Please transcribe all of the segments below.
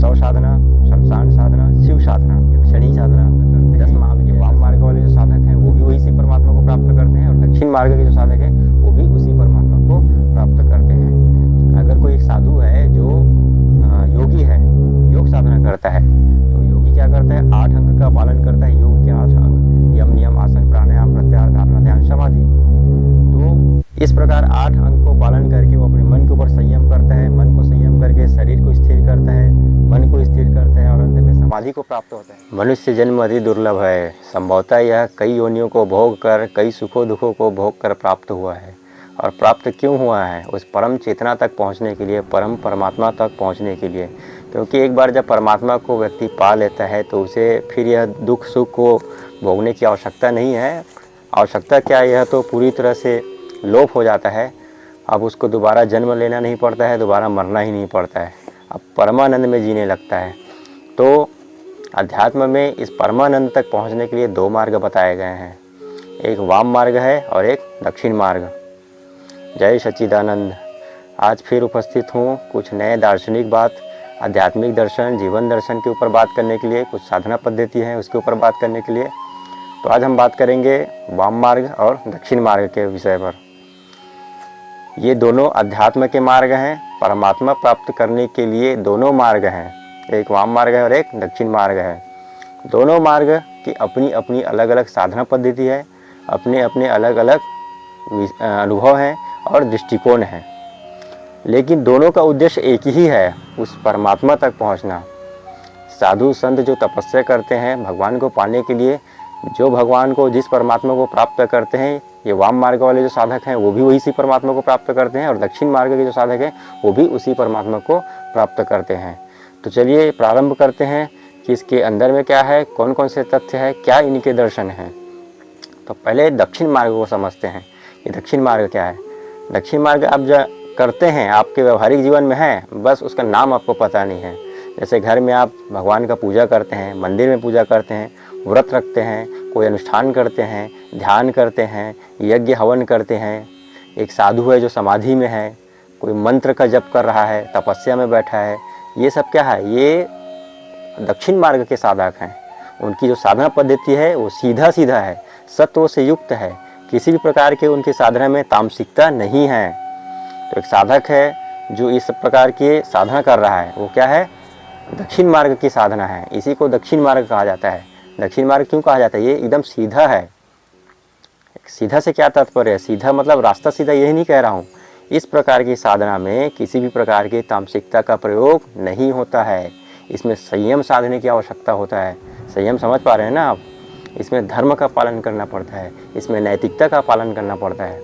शव साधना, शमशान साधना, शिव साधना, क्षणी साधना, 10 महाविद्या। वाम मार्ग वाले जो साधक हैं वो भी वही से परमात्मा को प्राप्त करते हैं, और दक्षिण मार्ग के जो साधक हैं वो भी उसी परमात्मा को प्राप्त करते हैं। अगर कोई एक साधु है जो योगी है, योग साधना करता है, तो योगी क्या करता है? 8 अंग का पालन करता है। योग के 8 अंग, यम, नियम, आसन, प्राणायाम, प्रत्याहार, धारणा, ध्यान, समाधि। तो इस प्रकार 8 अंग को पालन करके वो अपने मन के ऊपर संयम करता है। मन को संयम करके शरीर को स्थिर करता है, मन को स्थिर करता है, और अंत में समाधि को प्राप्त होता है। मनुष्य जन्म अति दुर्लभ है। संभवतः यह कई योनियों को भोग कर, कई सुखों दुखों को भोग कर प्राप्त हुआ है। और प्राप्त क्यों हुआ है? उस परम चेतना तक पहुंचने के लिए, परम परमात्मा तक पहुंचने के लिए। क्योंकि एक बार जब परमात्मा को व्यक्ति पा लेता है तो उसे फिर यह दुख सुख को भोगने की आवश्यकता नहीं है। आवश्यकता क्या है? यह तो पूरी तरह से लोप हो जाता है। अब उसको दोबारा जन्म लेना नहीं पड़ता है, दोबारा मरना ही नहीं पड़ता है। अब परमानंद में जीने लगता है। तो अध्यात्म में इस परमानंद तक पहुंचने के लिए 2 मार्ग बताए गए हैं। एक वाम मार्ग है और एक दक्षिण मार्ग। जय सच्चिदानंद। आज फिर उपस्थित हूँ कुछ नए दार्शनिक बात, आध्यात्मिक दर्शन, जीवन दर्शन के ऊपर बात करने के लिए, कुछ साधना पद्धति है उसके ऊपर बात करने के लिए। तो आज हम बात करेंगे वाम मार्ग और दक्षिण मार्ग के विषय पर। ये दोनों अध्यात्म के मार्ग हैं। परमात्मा प्राप्त करने के लिए दोनों मार्ग हैं, एक वाम मार्ग है और एक दक्षिण मार्ग है। दोनों मार्ग की अपनी अपनी अलग अलग साधना पद्धति है, अपने अपने अलग अलग अनुभव हैं और दृष्टिकोण हैं, लेकिन दोनों का उद्देश्य एक ही है, उस परमात्मा तक पहुंचना। साधु संत जो तपस्या करते हैं भगवान को पाने के लिए, जो भगवान को, जिस परमात्मा को प्राप्त करते हैं, ये वाम मार्ग वाले जो साधक हैं वो भी वही सी परमात्मा को प्राप्त करते हैं, और दक्षिण मार्ग के जो साधक हैं वो भी उसी परमात्मा को प्राप्त करते हैं। तो चलिए प्रारंभ करते हैं कि इसके अंदर में क्या है, कौन कौन से तथ्य है, क्या इनके दर्शन हैं। तो पहले दक्षिण मार्ग को समझते हैं। ये दक्षिण मार्ग क्या है? दक्षिण मार्ग आप जो करते हैं आपके व्यवहारिक जीवन में है, बस उसका नाम आपको पता नहीं है। जैसे घर में आप भगवान का पूजा करते हैं, मंदिर में पूजा करते हैं, व्रत रखते हैं, कोई अनुष्ठान करते हैं, ध्यान करते हैं, यज्ञ हवन करते हैं। एक साधु है जो समाधि में है, कोई मंत्र का जप कर रहा है, तपस्या में बैठा है। ये सब क्या है? ये दक्षिण मार्ग के साधक हैं। उनकी जो साधना पद्धति है वो सीधा सीधा है, सत्व से युक्त है। किसी भी प्रकार के उनकी साधना में तामसिकता नहीं है। तो एक साधक है जो इस प्रकार की साधना कर रहा है, वो क्या है? दक्षिण मार्ग की साधना है। इसी को दक्षिण मार्ग कहा जाता है। दक्षिण मार्ग क्यों कहा जाता है? ये एकदम सीधा है। सीधा से क्या तात्पर्य है? सीधा मतलब रास्ता सीधा, यही नहीं कह रहा हूँ। इस प्रकार की साधना में किसी भी प्रकार की तामसिकता का प्रयोग नहीं होता है। इसमें संयम साधने की आवश्यकता होता है। संयम समझ पा रहे हैं ना आप? इसमें धर्म का पालन करना पड़ता है, इसमें नैतिकता का पालन करना पड़ता है।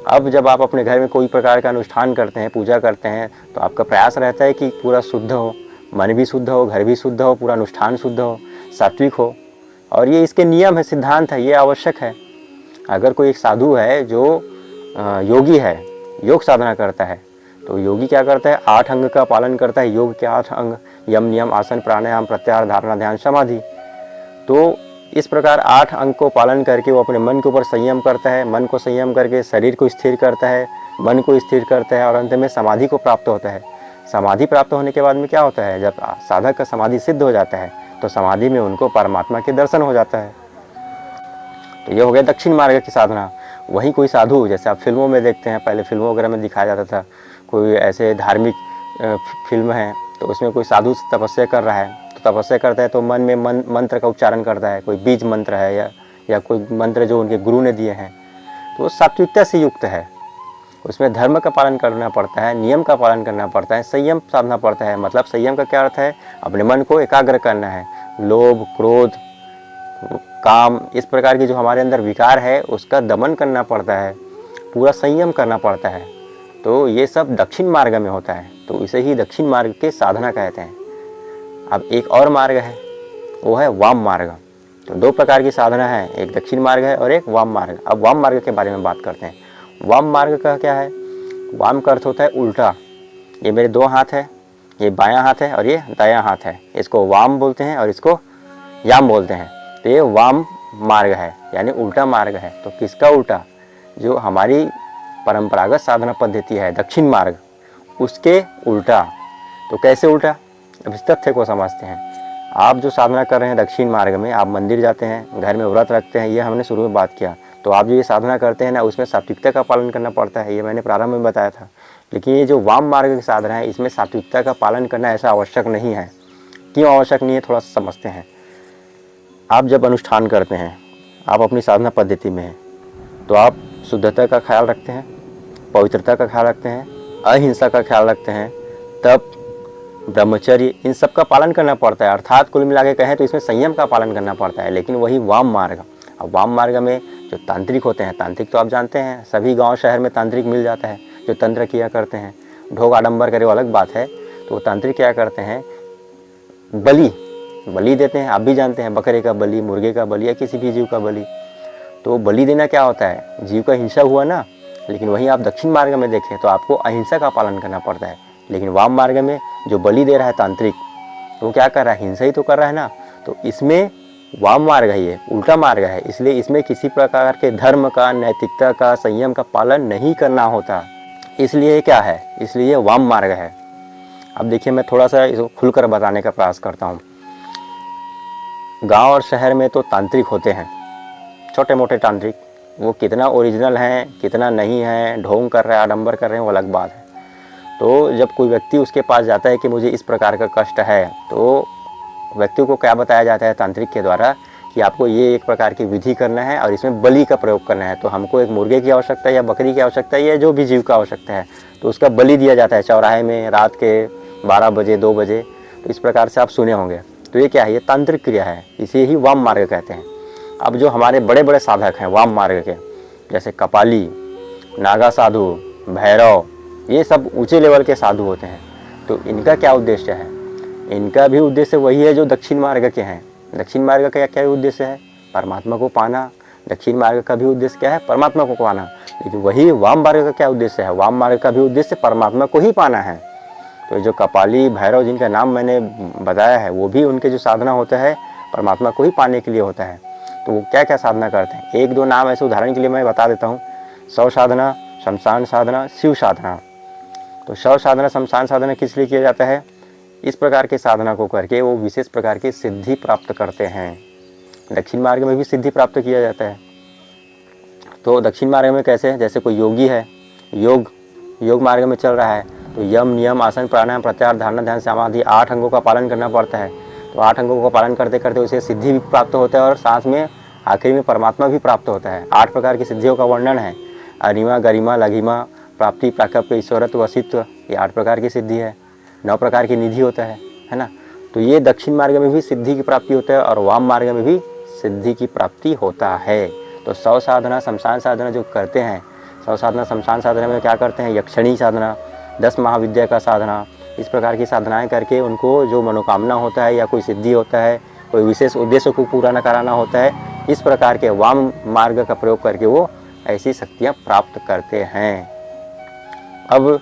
अब जब आप अपने घर में कोई प्रकार का अनुष्ठान करते हैं, पूजा करते हैं, तो आपका प्रयास रहता है कि पूरा शुद्ध हो, मन भी शुद्ध हो, घर भी शुद्ध हो, पूरा अनुष्ठान शुद्ध हो, सात्विक हो। और ये इसके नियम है, सिद्धांत है, ये आवश्यक है। अगर कोई एक साधु है जो योगी है, योग साधना करता है, तो योगी क्या करता है? 8 अंग का पालन करता है। योग के 8 अंग, यम, नियम, आसन, प्राणायाम, प्रत्याहार, धारणा, ध्यान, समाधि। तो इस प्रकार 8 अंग को पालन करके वो अपने मन के ऊपर संयम करता है। मन को संयम करके शरीर को स्थिर करता है, मन को स्थिर करता है, और अंत में समाधि को प्राप्त होता है। समाधि प्राप्त होने के बाद में क्या होता है? जब साधक का समाधि सिद्ध हो जाता है तो समाधि में उनको परमात्मा के दर्शन हो जाता है। तो ये हो गया दक्षिण मार्ग की साधना। वहीं कोई साधु, जैसे आप फिल्मों में देखते हैं, पहले फिल्मों वगैरह में दिखाया जाता था, कोई ऐसे धार्मिक फिल्म है तो उसमें कोई साधु तपस्या कर रहा है, तो तपस्या करता है तो मन में मंत्र का उच्चारण करता है। कोई बीज मंत्र है या कोई मंत्र जो उनके गुरु ने दिए हैं, तो वो सात्विकता से युक्त है। उसमें धर्म का पालन करना पड़ता है, नियम का पालन करना पड़ता है, संयम साधना पड़ता है। मतलब संयम का क्या अर्थ है? अपने मन को एकाग्र करना है। लोभ, क्रोध, काम, इस प्रकार की जो हमारे अंदर विकार है उसका दमन करना पड़ता है, पूरा संयम करना पड़ता है। तो ये सब दक्षिण मार्ग में होता है, तो इसे ही दक्षिण मार्ग के साधना कहते हैं। अब एक और मार्ग है, वो है वाम मार्ग। तो 2 प्रकार की साधना है, एक दक्षिण मार्ग है और एक वाम मार्ग। अब वाम मार्ग के बारे में बात करते हैं। वाम मार्ग का क्या है? वाम का अर्थ होता है उल्टा। ये मेरे 2 हाथ है, ये बायां हाथ है और ये दायां हाथ है। इसको वाम बोलते हैं और इसको याम बोलते हैं। तो ये वाम मार्ग है, यानी उल्टा मार्ग है। तो किसका उल्टा? जो हमारी परंपरागत साधना पद्धति है दक्षिण मार्ग, उसके उल्टा। तो कैसे उल्टा? अब इस तथ्य को समझते हैं। आप जो साधना कर रहे हैं दक्षिण मार्ग में, आप मंदिर जाते हैं, घर में व्रत रखते हैं, ये हमने शुरू में बात किया। तो आप जो ये साधना करते हैं ना, उसमें सात्विकता का पालन करना पड़ता है, ये मैंने प्रारंभ में बताया था। लेकिन ये जो वाम मार्ग की साधना है, इसमें सात्विकता का पालन करना ऐसा आवश्यक नहीं है। क्यों आवश्यक नहीं है, थोड़ा सा समझते हैं। आप जब अनुष्ठान करते हैं, आप अपनी साधना पद्धति में हैं, तो आप शुद्धता का ख्याल रखते हैं, पवित्रता का ख्याल रखते हैं, अहिंसा का ख्याल रखते हैं, तप, ब्रह्मचर्य, इन सब का पालन करना पड़ता है। अर्थात कुल मिला के कहें तो इसमें संयम का पालन करना पड़ता है। लेकिन वही वाम मार्ग, अब वाम मार्ग में जो तांत्रिक होते हैं, तांत्रिक तो आप जानते हैं, सभी गांव शहर में तांत्रिक मिल जाता है जो तंत्र किया करते हैं, ढोक आडंबर करे वो अलग बात है। तो वो तांत्रिक क्या करते हैं, बलि देते हैं। आप भी जानते हैं, बकरे का बलि, मुर्गे का बलि या किसी भी जीव का बलि। तो बलि देना क्या होता है, जीव का हिंसा हुआ ना। लेकिन वहीं आप दक्षिण मार्ग में देखें तो आपको अहिंसा का पालन करना पड़ता है। लेकिन वाम मार्ग में जो बलि दे रहा है तांत्रिक, तो वो क्या कर रहा है, हिंसा ही तो कर रहा है ना। तो इसमें वाम मार्ग है, ये उल्टा मार्ग है, इसलिए इसमें किसी प्रकार के धर्म का, नैतिकता का, संयम का पालन नहीं करना होता। इसलिए क्या है, इसलिए वाम मार्ग है। अब देखिए, मैं थोड़ा सा इसको खुलकर बताने का प्रयास करता हूँ। गांव और शहर में तो तांत्रिक होते हैं, छोटे मोटे तांत्रिक, वो कितना ओरिजिनल हैं, कितना नहीं है, ढोंग कर रहे हैं, आडंबर कर रहे हैं, वो अलग बात है। तो जब कोई व्यक्ति उसके पास जाता है कि मुझे इस प्रकार का कष्ट है, तो व्यक्ति को क्या बताया जाता है तांत्रिक के द्वारा कि आपको ये एक प्रकार की विधि करना है और इसमें बलि का प्रयोग करना है। तो हमको एक मुर्गे की आवश्यकता है या बकरी की आवश्यकता है या जो भी जीव का आवश्यकता है, तो उसका बलि दिया जाता है चौराहे में रात के 12 बजे 2 बजे। तो इस प्रकार से आप सुने होंगे। तो ये क्या है, ये तांत्रिक क्रिया है, इसे ही वाम मार्ग कहते हैं। अब जो हमारे बड़े बड़े साधक हैं वाम मार्ग के, जैसे कपाली, नागा साधु, भैरव, ये सब ऊंचे लेवल के साधु होते हैं। तो इनका क्या उद्देश्य है, इनका भी उद्देश्य वही है जो दक्षिण मार्ग के हैं। दक्षिण मार्ग का क्या उद्देश्य है, परमात्मा को पाना। दक्षिण मार्ग का भी उद्देश्य क्या है, परमात्मा को पाना। लेकिन वही वाम मार्ग का क्या उद्देश्य है, वाम मार्ग का भी उद्देश्य परमात्मा को ही पाना है। तो जो कपाली, भैरव, जिनका नाम मैंने बताया है, वो भी उनके जो साधना होता है परमात्मा को ही पाने के लिए होता है। तो वो क्या क्या साधना करते हैं, एक दो नाम ऐसे उदाहरण के लिए मैं बता देता हूँ। शव साधना, शमशान साधना, शिव साधना। तो शव साधना, शमशान साधना किस लिए किया जाता है, इस प्रकार के साधना को करके वो विशेष प्रकार की सिद्धि प्राप्त करते हैं। दक्षिण मार्ग में भी सिद्धि प्राप्त किया जाता है। तो दक्षिण मार्ग में कैसे है, जैसे कोई योगी है, योग मार्ग में चल रहा है, तो यम, नियम, आसन, प्राणायाम, प्रत्याहार, धारणा, ध्यान, समाधि, 8 अंगों का पालन करना पड़ता है। तो 8 अंगों का पालन करते करते उसे सिद्धि भी प्राप्त होता है और साथ में आखिर में परमात्मा भी प्राप्त होता है। 8 प्रकार की सिद्धियों का वर्णन है, अरिमा, गरिमा, लघिमा, प्राप्ति, प्राकप्य, ईश्वरत्व, वसित्व, ये 8 प्रकार की सिद्धि है। 9 प्रकार की निधि होता है ना। तो ये दक्षिण मार्ग में भी सिद्धि की प्राप्ति होता है और वाम मार्ग में भी सिद्धि की प्राप्ति होता है। तो शव साधना, शमशान साधना जो करते हैं, शव साधना, शमशान साधना में क्या करते हैं, यक्षणी साधना, 10 महाविद्या का साधना, इस प्रकार की साधनाएं करके उनको जो मनोकामना होता है या कोई सिद्धि होता है, कोई विशेष उद्देश्य को पूरा न कराना होता है, इस प्रकार के वाम मार्ग का प्रयोग करके वो ऐसी शक्तियाँ प्राप्त करते हैं। अब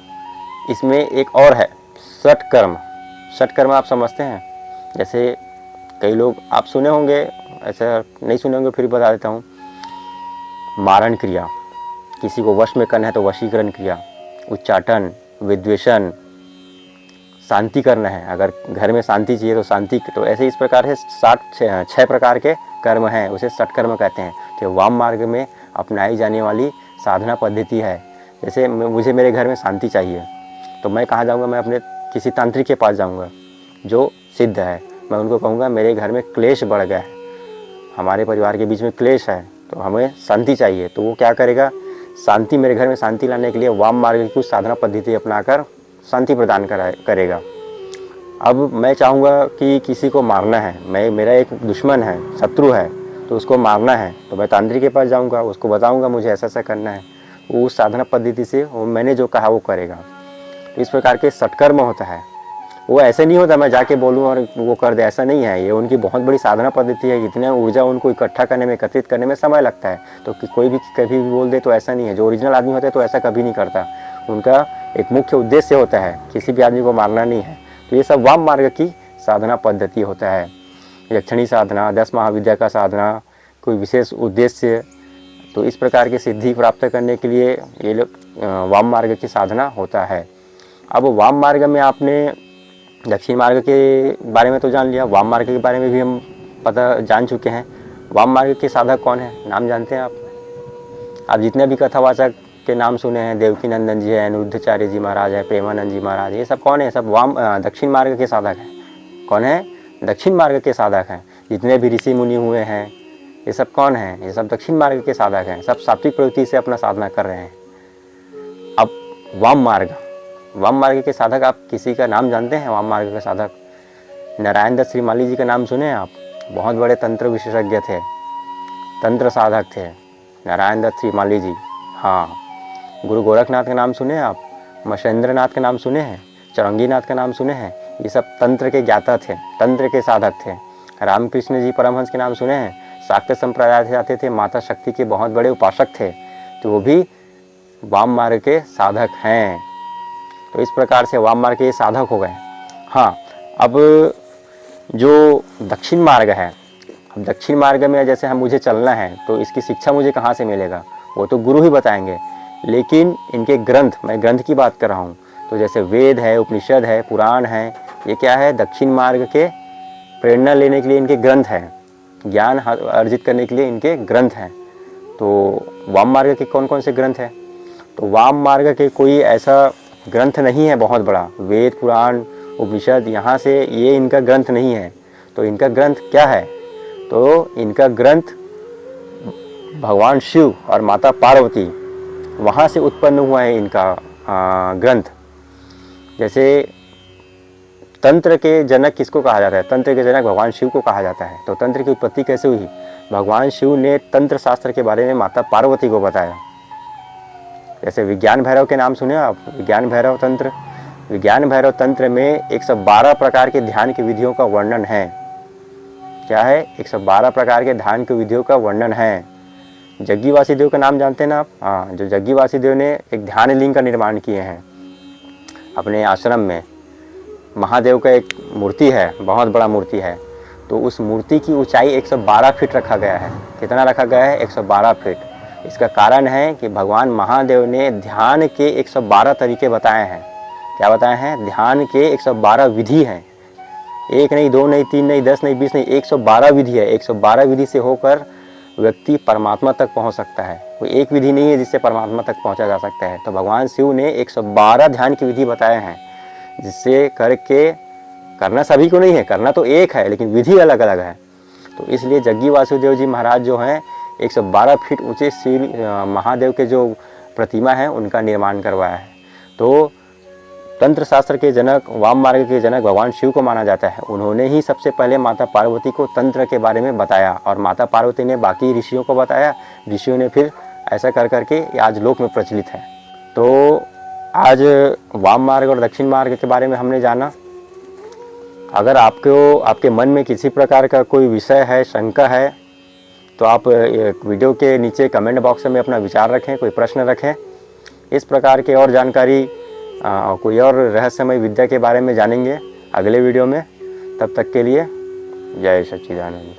इसमें एक और है षटकर्म। षटकर्म आप समझते हैं, जैसे कई लोग आप सुने होंगे, ऐसा नहीं सुने होंगे फिर बता देता हूँ। मारण क्रिया, किसी को वश में करना है तो वशीकरण क्रिया, उच्चाटन, विद्वेषण, शांति करना है, अगर घर में शांति चाहिए तो शांति। तो ऐसे इस प्रकार से 6 प्रकार के कर्म हैं, उसे षटकर्म कहते हैं। तो वाम मार्ग में अपनाई जाने वाली साधना पद्धति है। जैसे मुझे मेरे घर में शांति चाहिए, तो मैं कहाँ जाऊँगा, मैं अपने किसी तांत्रिक के पास जाऊँगा जो सिद्ध है। मैं उनको कहूँगा मेरे घर में क्लेश बढ़ गया है, हमारे परिवार के बीच में क्लेश है, तो हमें शांति चाहिए। तो वो क्या करेगा, शांति, मेरे घर में शांति लाने के लिए वाम मार्ग की कुछ साधना पद्धति अपनाकर शांति प्रदान करेगा। अब मैं चाहूँगा कि किसी को मारना है, मेरा एक दुश्मन है, शत्रु है, तो उसको मारना है, तो मैं तांत्रिक के पास जाऊँगा, उसको बताऊँगा मुझे ऐसा ऐसा करना है, वो उस साधना पद्धति से वो मैंने जो कहा वो करेगा। तो इस प्रकार के षटकर्म होता है। वो ऐसे नहीं होता मैं जाके बोलूँ और वो कर दे, ऐसा नहीं है। ये उनकी बहुत बड़ी साधना पद्धति है, इतने ऊर्जा उनको इकट्ठा करने में, एकत्रित करने में समय लगता है। तो कोई भी कभी भी बोल दे तो ऐसा नहीं है। जो ओरिजिनल आदमी होता है तो ऐसा कभी नहीं करता। उनका एक मुख्य उद्देश्य होता है, किसी भी आदमी को मारना नहीं है। तो ये सब वाम मार्ग की साधना पद्धति होता है। यक्षणी साधना, 10 महाविद्या का साधना, कोई विशेष उद्देश्य, तो इस प्रकार की सिद्धि प्राप्त करने के लिए ये वाम मार्ग की साधना होता है। अब वाम मार्ग में आपने दक्षिण मार्ग के बारे में तो जान लिया, वाम मार्ग के बारे में भी हम जान चुके हैं। वाम मार्ग के साधक कौन है, नाम जानते हैं आप जितने भी कथावाचक के नाम सुने हैं, देवकी नंदन जी है, अनिरुद्धाचार्य जी महाराज है, प्रेमानंद जी महाराज, ये सब कौन है, सब दक्षिण मार्ग के साधक हैं। कौन है, दक्षिण मार्ग के साधक हैं। जितने भी ऋषि मुनि हुए हैं ये सब कौन हैं, ये सब दक्षिण मार्ग के साधक हैं, सब सात्विक प्रवृत्ति से अपना साधना कर रहे हैं। अब वाम मार्ग के साधक आप किसी का नाम जानते हैं? वाम मार्ग के साधक नारायण दत्त श्रीमाली जी का नाम सुने हैं आप? बहुत बड़े तंत्र विशेषज्ञ थे, तंत्र साधक थे नारायण दत्त श्रीमाली जी। हाँ, गुरु गोरखनाथ का नाम सुने हैं आप? मशेंद्रनाथ का नाम सुने हैं? चौरंगीनाथ का नाम सुने हैं? ये सब तंत्र के ज्ञाता थे, तंत्र के साधक थे। रामकृष्ण जी परमहंस के नाम सुने हैं? शाक्त संप्रदाय से आते थे, माता शक्ति के बहुत बड़े उपासक थे, तो वो भी वाम मार्ग के साधक हैं। तो इस प्रकार से वाम मार्ग के साधक हो गए। हाँ, अब जो दक्षिण मार्ग है, अब दक्षिण मार्ग में जैसे मुझे चलना है तो इसकी शिक्षा मुझे कहाँ से मिलेगा, वो तो गुरु ही बताएंगे। लेकिन इनके ग्रंथ, मैं ग्रंथ की बात कर रहा हूँ, तो जैसे वेद है, उपनिषद है, पुराण है, ये क्या है, दक्षिण मार्ग के प्रेरणा लेने के लिए इनके ग्रंथ हैं, ज्ञान अर्जित करने के लिए इनके ग्रंथ हैं। तो वाम मार्ग के कौन कौन से ग्रंथ हैं? तो वाम मार्ग के कोई ऐसा ग्रंथ नहीं है बहुत बड़ा, वेद पुराण उपनिषद यहाँ से ये इनका ग्रंथ नहीं है। तो इनका ग्रंथ क्या है? तो इनका ग्रंथ भगवान शिव और माता पार्वती, वहाँ से उत्पन्न हुआ है इनका ग्रंथ। जैसे तंत्र के जनक किसको कहा जाता है? तंत्र के जनक भगवान शिव को कहा जाता है। तो तंत्र की उत्पत्ति कैसे हुई? भगवान शिव ने तंत्र शास्त्र के बारे में माता पार्वती को बताया। जैसे विज्ञान भैरव के नाम सुने आप? विज्ञान भैरव तंत्र, विज्ञान भैरव तंत्र में 112 प्रकार के ध्यान की विधियों का वर्णन है। क्या है? 112 प्रकार के ध्यान की विधियों का वर्णन है। जग्गी वासुदेव का नाम जानते हैं ना आप? हाँ, जो जग्गी वासुदेव ने एक ध्यान लिंग का निर्माण किए हैं अपने आश्रम में। महादेव का एक मूर्ति है, बहुत बड़ा मूर्ति है, तो उस मूर्ति की ऊंचाई 112 फीट रखा गया है। कितना रखा गया है? 112 फीट। इसका कारण है कि भगवान महादेव ने ध्यान के 112 तरीके बताए हैं। क्या बताए हैं? ध्यान के 112 विधि हैं। एक नहीं, दो नहीं, तीन नहीं, 10 नहीं, 20 नहीं, 112 विधि है। 112 विधि से होकर व्यक्ति परमात्मा तक पहुंच सकता है। कोई एक विधि नहीं है जिससे परमात्मा तक पहुंचा जा सकता है। तो भगवान शिव ने 112 ध्यान की विधि बताए हैं, जिससे करके करना सभी को नहीं है, करना तो एक है, लेकिन विधि अलग अलग है। तो इसलिए जग्गी वासुदेव जी महाराज जो हैं 112 फीट ऊंचे शिव महादेव के जो प्रतिमा है उनका निर्माण करवाया है। तो तंत्र शास्त्र के जनक, वाम मार्ग के जनक भगवान शिव को माना जाता है। उन्होंने ही सबसे पहले माता पार्वती को तंत्र के बारे में बताया और माता पार्वती ने बाकी ऋषियों को बताया। ऋषियों ने फिर ऐसा कर करके आज लोक में प्रचलित है। तो आज वाम मार्ग और दक्षिण मार्ग के बारे में हमने जाना। अगर आपके मन में किसी प्रकार का कोई विषय है, शंका है, तो आप वीडियो के नीचे कमेंट बॉक्स में अपना विचार रखें, कोई प्रश्न रखें। इस प्रकार के और जानकारी कोई और रहस्यमय विद्या के बारे में जानेंगे अगले वीडियो में। तब तक के लिए जय सच्चिदानंद।